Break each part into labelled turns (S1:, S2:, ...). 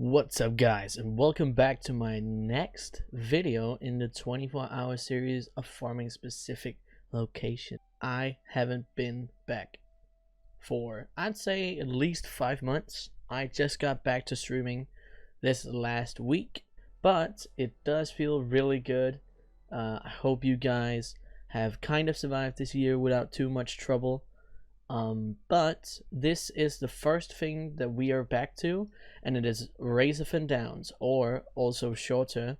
S1: What's up guys, and welcome back to my next video in the 24-hour series of farming specific location. I haven't been back for I'd say at least 5 months. I just got back to streaming this last week, but it does feel really good. I hope you guys have kind of survived this year without too much trouble. But this is the first thing that we are back to, and it is Razorfen Downs, or also shorter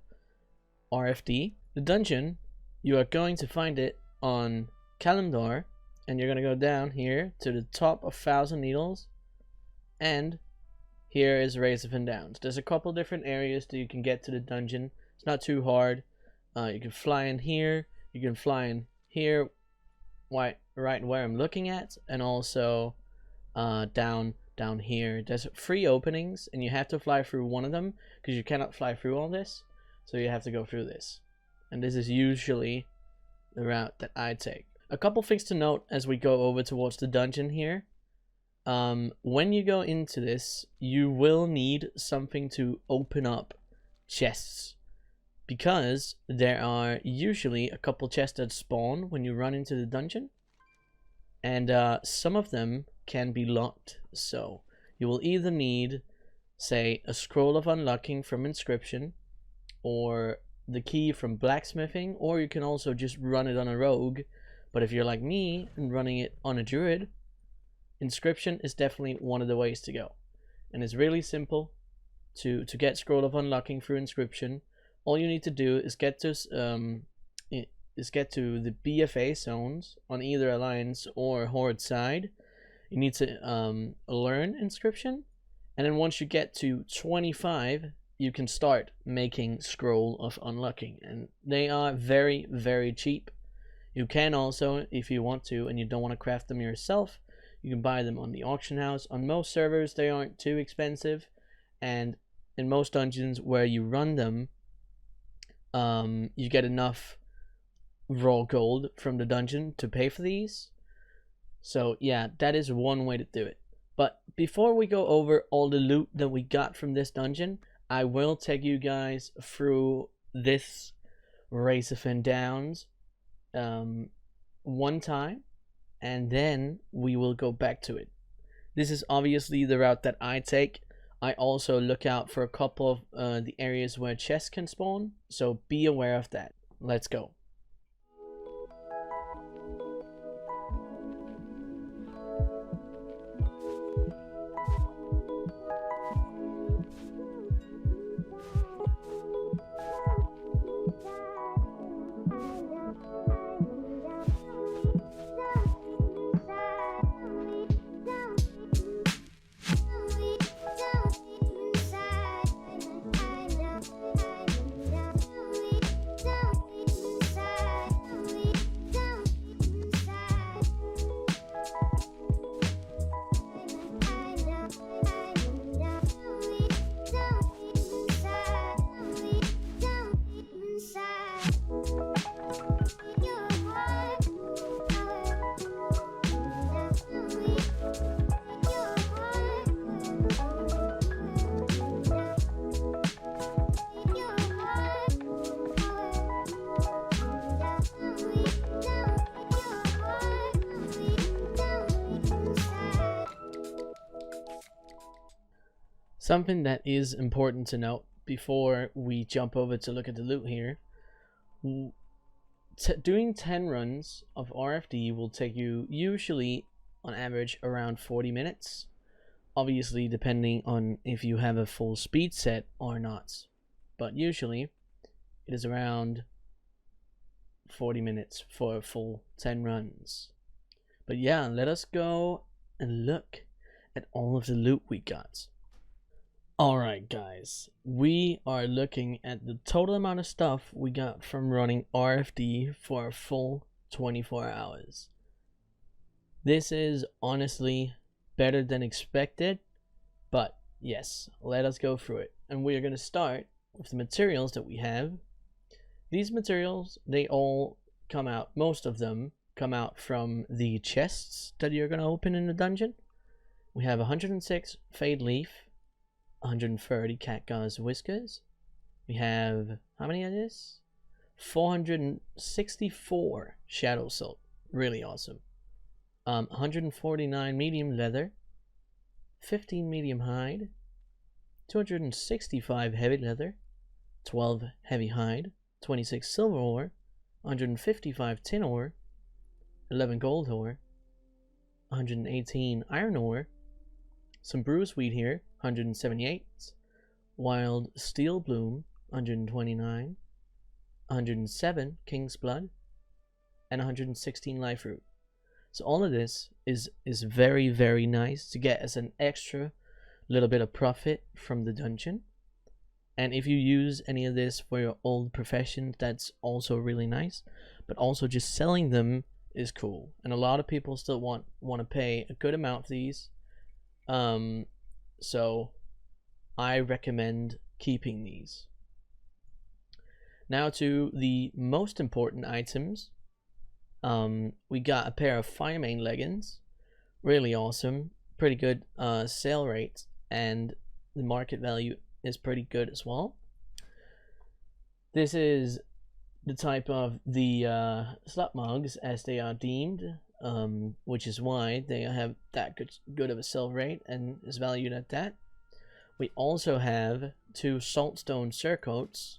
S1: RFD. The dungeon, you are going to find it on Kalimdor, and you're going to go down here to the top of 1,000 Needles, and here is Razorfen Downs. There's a couple different areas that you can get to the dungeon. It's not too hard. You can fly in here, you can fly in here, right where I'm looking at, and also down here. There's 3 openings, and you have to fly through one of them because you cannot fly through all this, so you have to go through this, and this is usually the route that I take. A couple things to note as we go over towards the dungeon here. When you go into this, you will need something to open up chests, because there are usually a couple chests that spawn when you run into the dungeon, and some of them can be locked. So you will either need, say, a scroll of unlocking from inscription, or the key from blacksmithing, or you can also just run it on a rogue. But if you're like me and running it on a druid, inscription is definitely one of the ways to go, and it's really simple to get scroll of unlocking through inscription. All you need to do is get to the BFA zones on either Alliance or Horde side. You need to learn inscription, and then once you get to 25, you can start making scroll of unlocking, and they are very, very cheap. You can also, if you want to and you don't want to craft them yourself, you can buy them on the auction house. On most servers they aren't too expensive, and in most dungeons where you run them, you get enough raw gold from the dungeon to pay for these. So yeah, that is one way to do it. But before we go over all the loot that we got from this dungeon, I will take you guys through this Razorfen Downs one time, and then we will go back to it. This is obviously the route that I take. I also look out for a couple of the areas where chests can spawn, so be aware of that. Let's go. Something that is important to note before we jump over to look at the loot here: doing 10 runs of RFD will take you usually on average around 40 minutes, obviously depending on if you have a full speed set or not, but usually it is around 40 minutes for a full 10 runs. But yeah, let us go and look at all of the loot we got. Alright guys, we are looking at the total amount of stuff we got from running RFD for a full 24 hours. This is honestly better than expected, but yes, let us go through it. And we are going to start with the materials that we have. These materials, they all come out, most of them come out from the chests that you're going to open in the dungeon. We have 106 Fade Leaf, 130 catgauze whiskers. We have, how many of this? 464 shadow salt. Really awesome. 149 medium leather. 15 medium hide. 265 heavy leather. 12 heavy hide. 26 silver ore. 155 tin ore. 11 gold ore. 118 iron ore. Some bruise wheat here. 178. Wild steel bloom. 129. 107 king's blood, and 116 life root. So all of this is very, very nice to get as an extra little bit of profit from the dungeon. And if you use any of this for your old profession, that's also really nice. But also just selling them is cool, and a lot of people still want to pay a good amount for these. So I recommend keeping these. Now to the most important items. We got a pair of Firemane leggings. Really awesome. Pretty good sale rate, and the market value is pretty good as well. This is the type of the slot mugs as they are deemed, which is why they have that good of a sell rate and is valued at that. We also have 2 saltstone surcoats.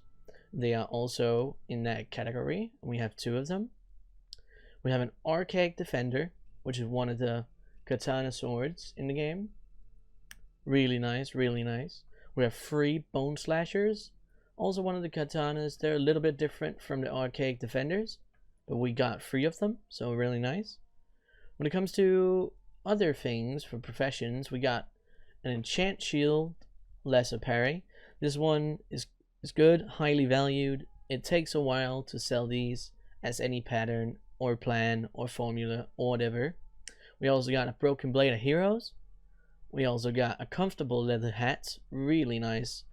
S1: They are also in that category. We have 2 of them. We have an archaic defender, which is one of the katana swords in the game. Really nice, really nice. We have 3 bone slashers, also one of the katanas. They're a little bit different from the archaic defenders, but we got 3 of them, so really nice. When it comes to other things for professions, we got an enchant shield, lesser parry. This one is good, highly valued. It takes a while to sell these as any pattern or plan or formula or whatever. We also got a broken blade of heroes. We also got a comfortable leather hat, really nice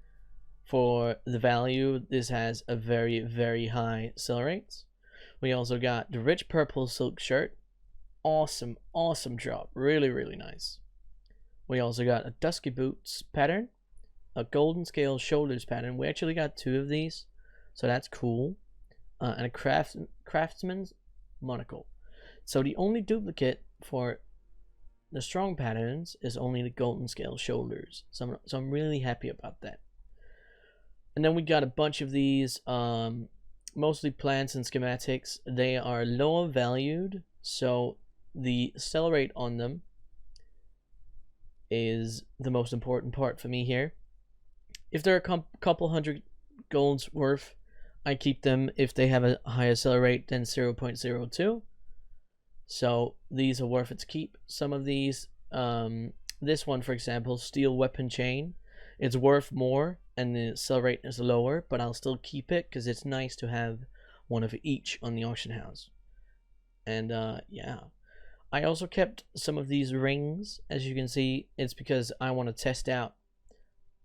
S1: for the value. This has a very, very high sell rate. We also got the rich purple silk shirt. Awesome, awesome drop, really, really nice. We also got a dusky boots pattern, a golden scale shoulders pattern. We actually got 2 of these, so that's cool. And a craftsman's monocle. So the only duplicate for the strong patterns is only the golden scale shoulders. So I'm really happy about that. And then we got a bunch of these, mostly plants and schematics. They are lower valued, so the sell rate on them is the most important part for me here. If they're a couple hundred golds worth, I keep them if they have a higher sell rate than 0.02. So these are worth it to keep. Some of these, this one for example, steel weapon chain, it's worth more and the sell rate is lower, but I'll still keep it because it's nice to have one of each on the auction house. And yeah, I also kept some of these rings. As you can see, it's because I want to test out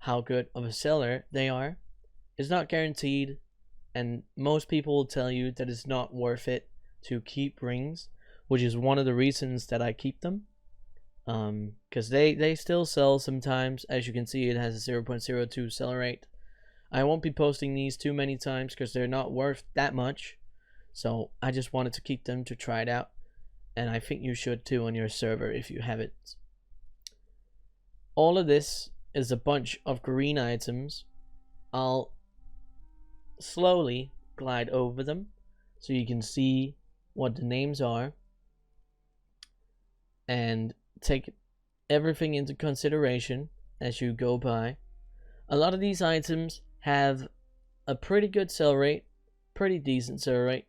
S1: how good of a seller they are. It's not guaranteed, and most people will tell you that it's not worth it to keep rings, which is one of the reasons that I keep them, because they still sell sometimes. As you can see, it has a 0.02 sell rate. I won't be posting these too many times because they're not worth that much, so I just wanted to keep them to try it out, and I think you should too on your server if you have it. All of this is a bunch of green items. I'll slowly glide over them so you can see what the names are and take everything into consideration as you go by. A lot of these items have a pretty good sell rate, pretty decent sell rate,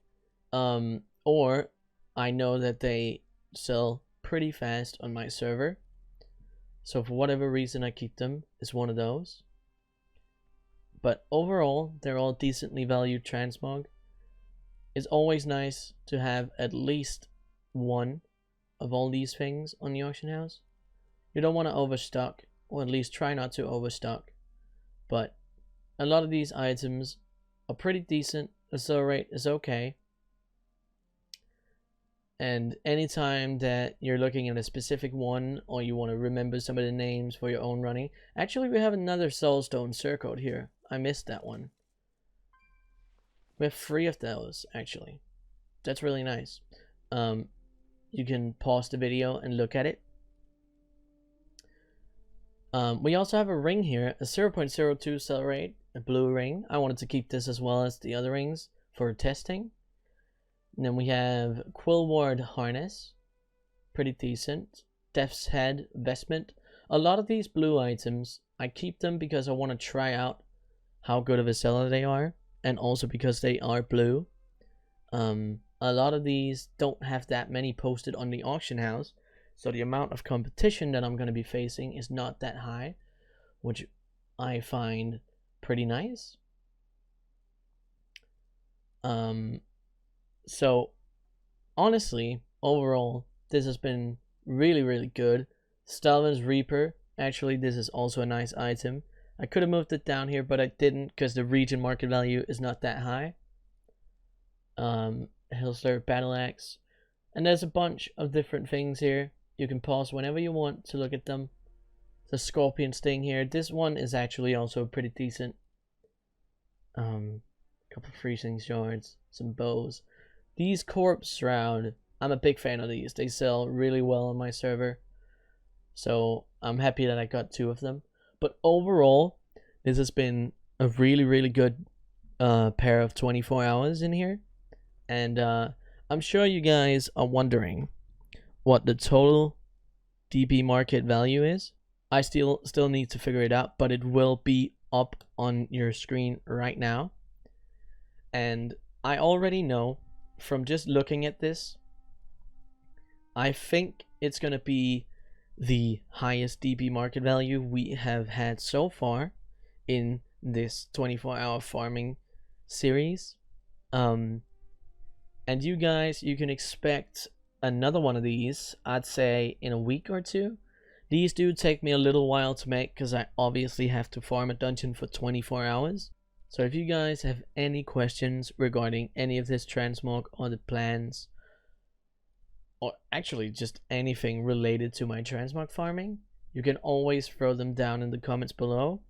S1: or I know that they sell pretty fast on my server, so for whatever reason I keep them. Is one of those. But overall, they're all decently valued transmog. It's always nice to have at least one of all these things on the auction house. You don't want to overstock, or at least try not to overstock. But a lot of these items are pretty decent. The sell rate is okay. And anytime that you're looking at a specific one or you want to remember some of the names for your own running, actually we have another soulstone circled here. I missed that one. We have 3 of those actually. That's really nice. You can pause the video and look at it. We also have a ring here, a 0.02 cell rate, a blue ring. I wanted to keep this as well as the other rings for testing. And then we have Quillward Harness, pretty decent. Death's Head Vestment. A lot of these blue items, I keep them because I want to try out how good of a seller they are, and also because they are blue. A lot of these don't have that many posted on the auction house, so the amount of competition that I'm going to be facing is not that high, which I find pretty nice. So honestly, overall, this has been really, really good. Stalvin's Reaper, actually this is also a nice item. I could have moved it down here, but I didn't because the region market value is not that high. Hillslayer Battle Axe, and there's a bunch of different things here. You can pause whenever you want to look at them. The Scorpion Sting here, this one is actually also pretty decent. Couple of freezing shards, some bows. These Corpse Shroud, I'm a big fan of these. They sell really well on my server, so I'm happy that I got 2 of them. But overall, this has been a really, really good pair of 24 hours in here. And I'm sure you guys are wondering what the total DB market value is. I still need to figure it out, but it will be up on your screen right now. And I already know from just looking at this, I think it's going to be the highest DB market value we have had so far in this 24-hour farming series. And you guys, you can expect another one of these, I'd say, in a week or 2. These do take me a little while to make because I obviously have to farm a dungeon for 24 hours. So if you guys have any questions regarding any of this transmog or the plans, or actually just anything related to my transmog farming, you can always throw them down in the comments below.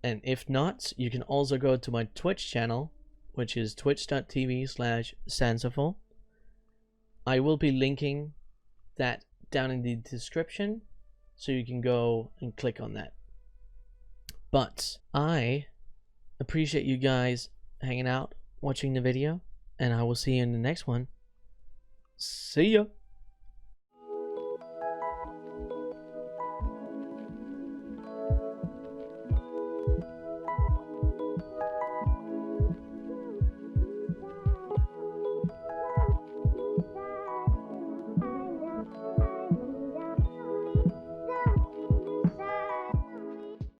S1: And if not, you can also go to my Twitch channel, which is twitch.tv/Sansaful. I will be linking that down in the description, so you can go and click on that. But I appreciate you guys hanging out, watching the video, and I will see you in the next one. See ya!